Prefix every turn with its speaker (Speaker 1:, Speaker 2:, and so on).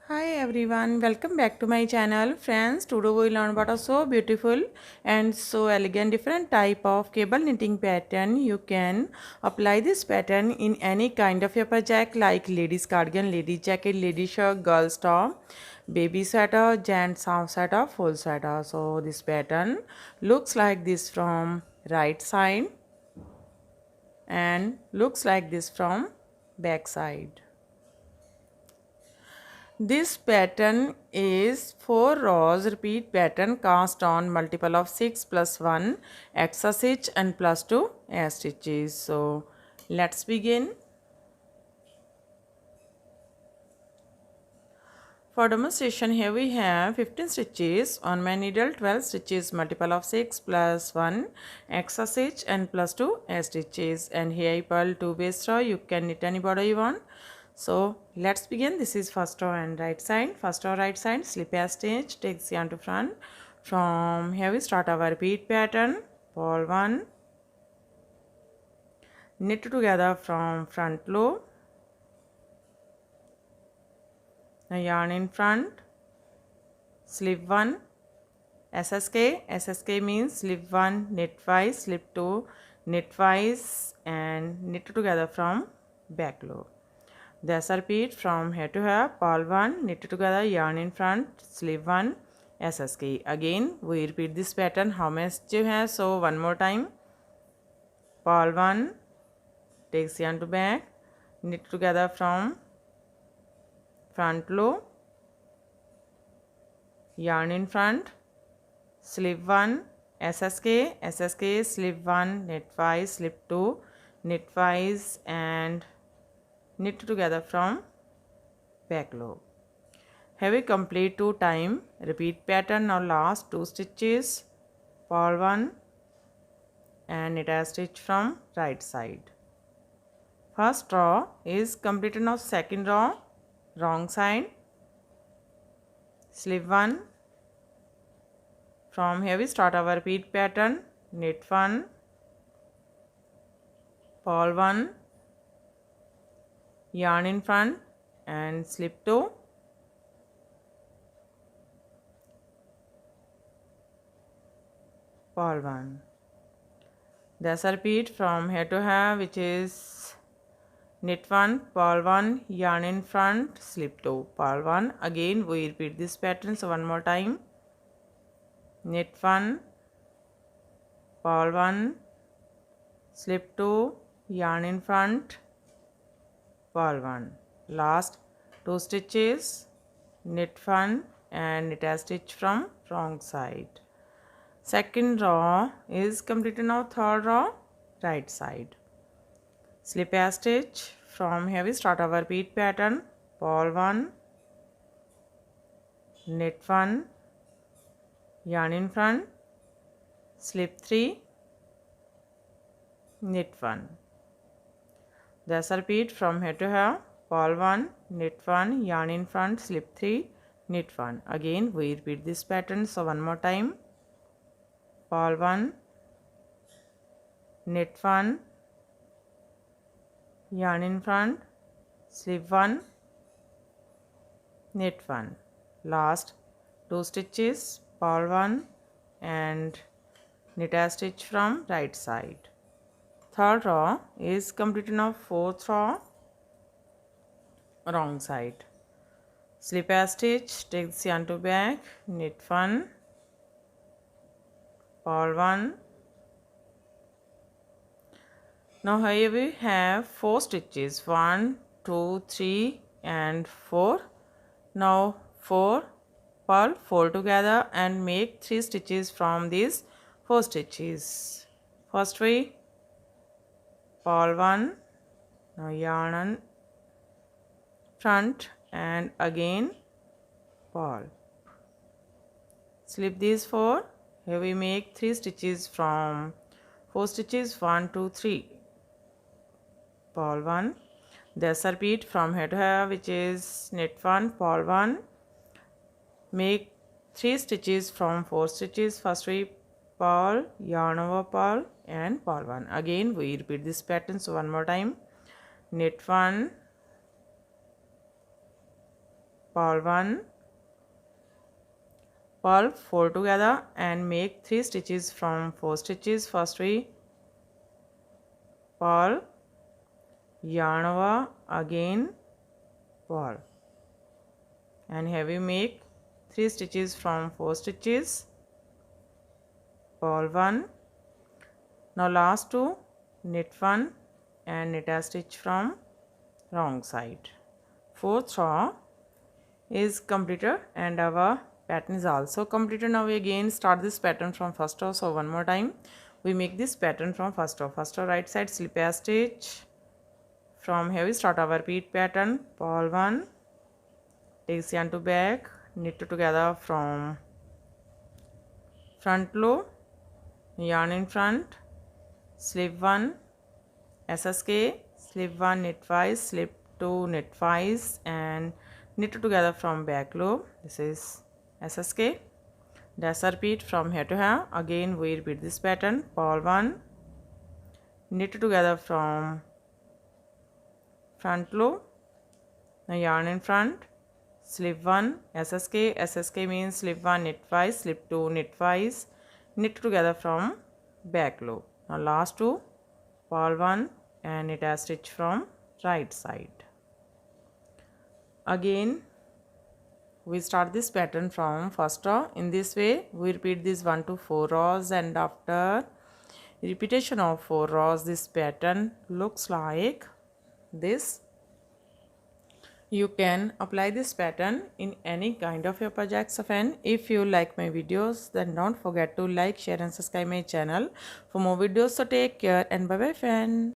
Speaker 1: Hi everyone, welcome back to my channel. Friends, today we will learn about a so beautiful and so elegant different type of cable knitting pattern. You can apply this pattern in any kind of your project like ladies cardigan, ladies jacket, ladies shirt, girls top, baby sweater, gents half sweater, full sweater. So this pattern looks like this from right side and looks like this from back side. This pattern is 4 rows repeat pattern cast on multiple of 6 plus 1 extra stitch and plus 2 air stitches. So let's begin. For demonstration here we have 15 stitches on my needle, 12 stitches multiple of 6 plus 1 extra stitch and plus 2 air stitches, and here I purl 2 base row. You can knit any border you want. So let's begin. This is first row and right side. First row right side, slip a stitch, take yarn to front. From here we start our repeat pattern. Purl 1, knit together from front loop, now yarn in front, slip 1, SSK means slip 1, knit twice, slip 2, knit twice and knit together from back loop. Thus repeat from here to here. Purl 1, knit together, yarn in front, slip 1, SSK. Again we repeat this pattern how much you have. So one more time. Purl 1, takes yarn to back, knit together from front loop, yarn in front, slip 1, SSK, slip 1, knit twice, slip 2, knit twice and knit together from back loop. Here we complete 2 times repeat pattern. Now last 2 stitches, purl 1 and knit a stitch from right side. First row is completed. Now second row, wrong side, slip 1. From here we start our repeat pattern, knit 1, purl 1, yarn in front and slip 2, purl 1. Thus repeat from here to here, which is knit 1, purl 1, yarn in front, slip 2, purl 1. Again we repeat this pattern. So one more time, knit 1, purl 1, slip 2, yarn in front, purl 1. Last 2 stitches, knit 1 and knit a stitch from wrong side. Second row is completed. Now third row right side, slip a stitch. From here we start our repeat pattern, purl 1, knit 1, yarn in front, slip 3, knit 1. Thus repeat from here to here, purl 1, knit 1, yarn in front, slip 3, knit 1. Again we repeat this pattern. So one more time, purl 1, knit 1, yarn in front, slip 1, knit 1. Last 2 stitches, purl 1 and knit a stitch from right side. Third row is completed. Now fourth row, wrong side, slip a stitch, take the yarn to back, knit 1, purl 1. Now here we have 4 stitches, 1, 2, 3 and 4. Now 4, purl 4 together and make 3 stitches from these 4 stitches. First way, purl 1, now yarn on front and again purl, slip these 4. Here we make 3 stitches from 4 stitches, 1, 2, 3, purl 1. Thus repeat from here to here, which is knit 1, purl 1, make 3 stitches from 4 stitches. First we purl, yarn over purl and purl 1. Again we repeat this pattern. So one more time, knit 1, purl 1, purl 4 together and make 3 stitches from 4 stitches. First we purl, yarn over, again purl, and here we make 3 stitches from 4 stitches, purl 1. Now last two, knit 1 and knit a stitch from wrong side. Fourth row is completed and our pattern is also completed. Now we again start this pattern from first row. So one more time we make this pattern from first row. First row right side, slip a stitch. From here we start our repeat pattern, purl 1, take yarn to back, knit together from front loop, yarn in front, slip 1, SSK, slip 1, knit twice, slip 2, knit twice, and knit together from back loop. This is SSK. Dash repeat from here to here. Again we repeat this pattern, purl 1, knit together from front loop, now yarn in front, slip 1, SSK, SSK means slip 1, knit twice, slip 2, knit twice, knit together from back loop. Now last two, purl 1 and knit a stitch from right side. Again we start this pattern from first row. In this way we repeat this 1 to 4 rows, and after repetition of 4 rows this pattern looks like this. You can apply this pattern in any kind of your projects. And if you like my videos, then don't forget to like, share and subscribe my channel for more videos. So take care and bye bye friend.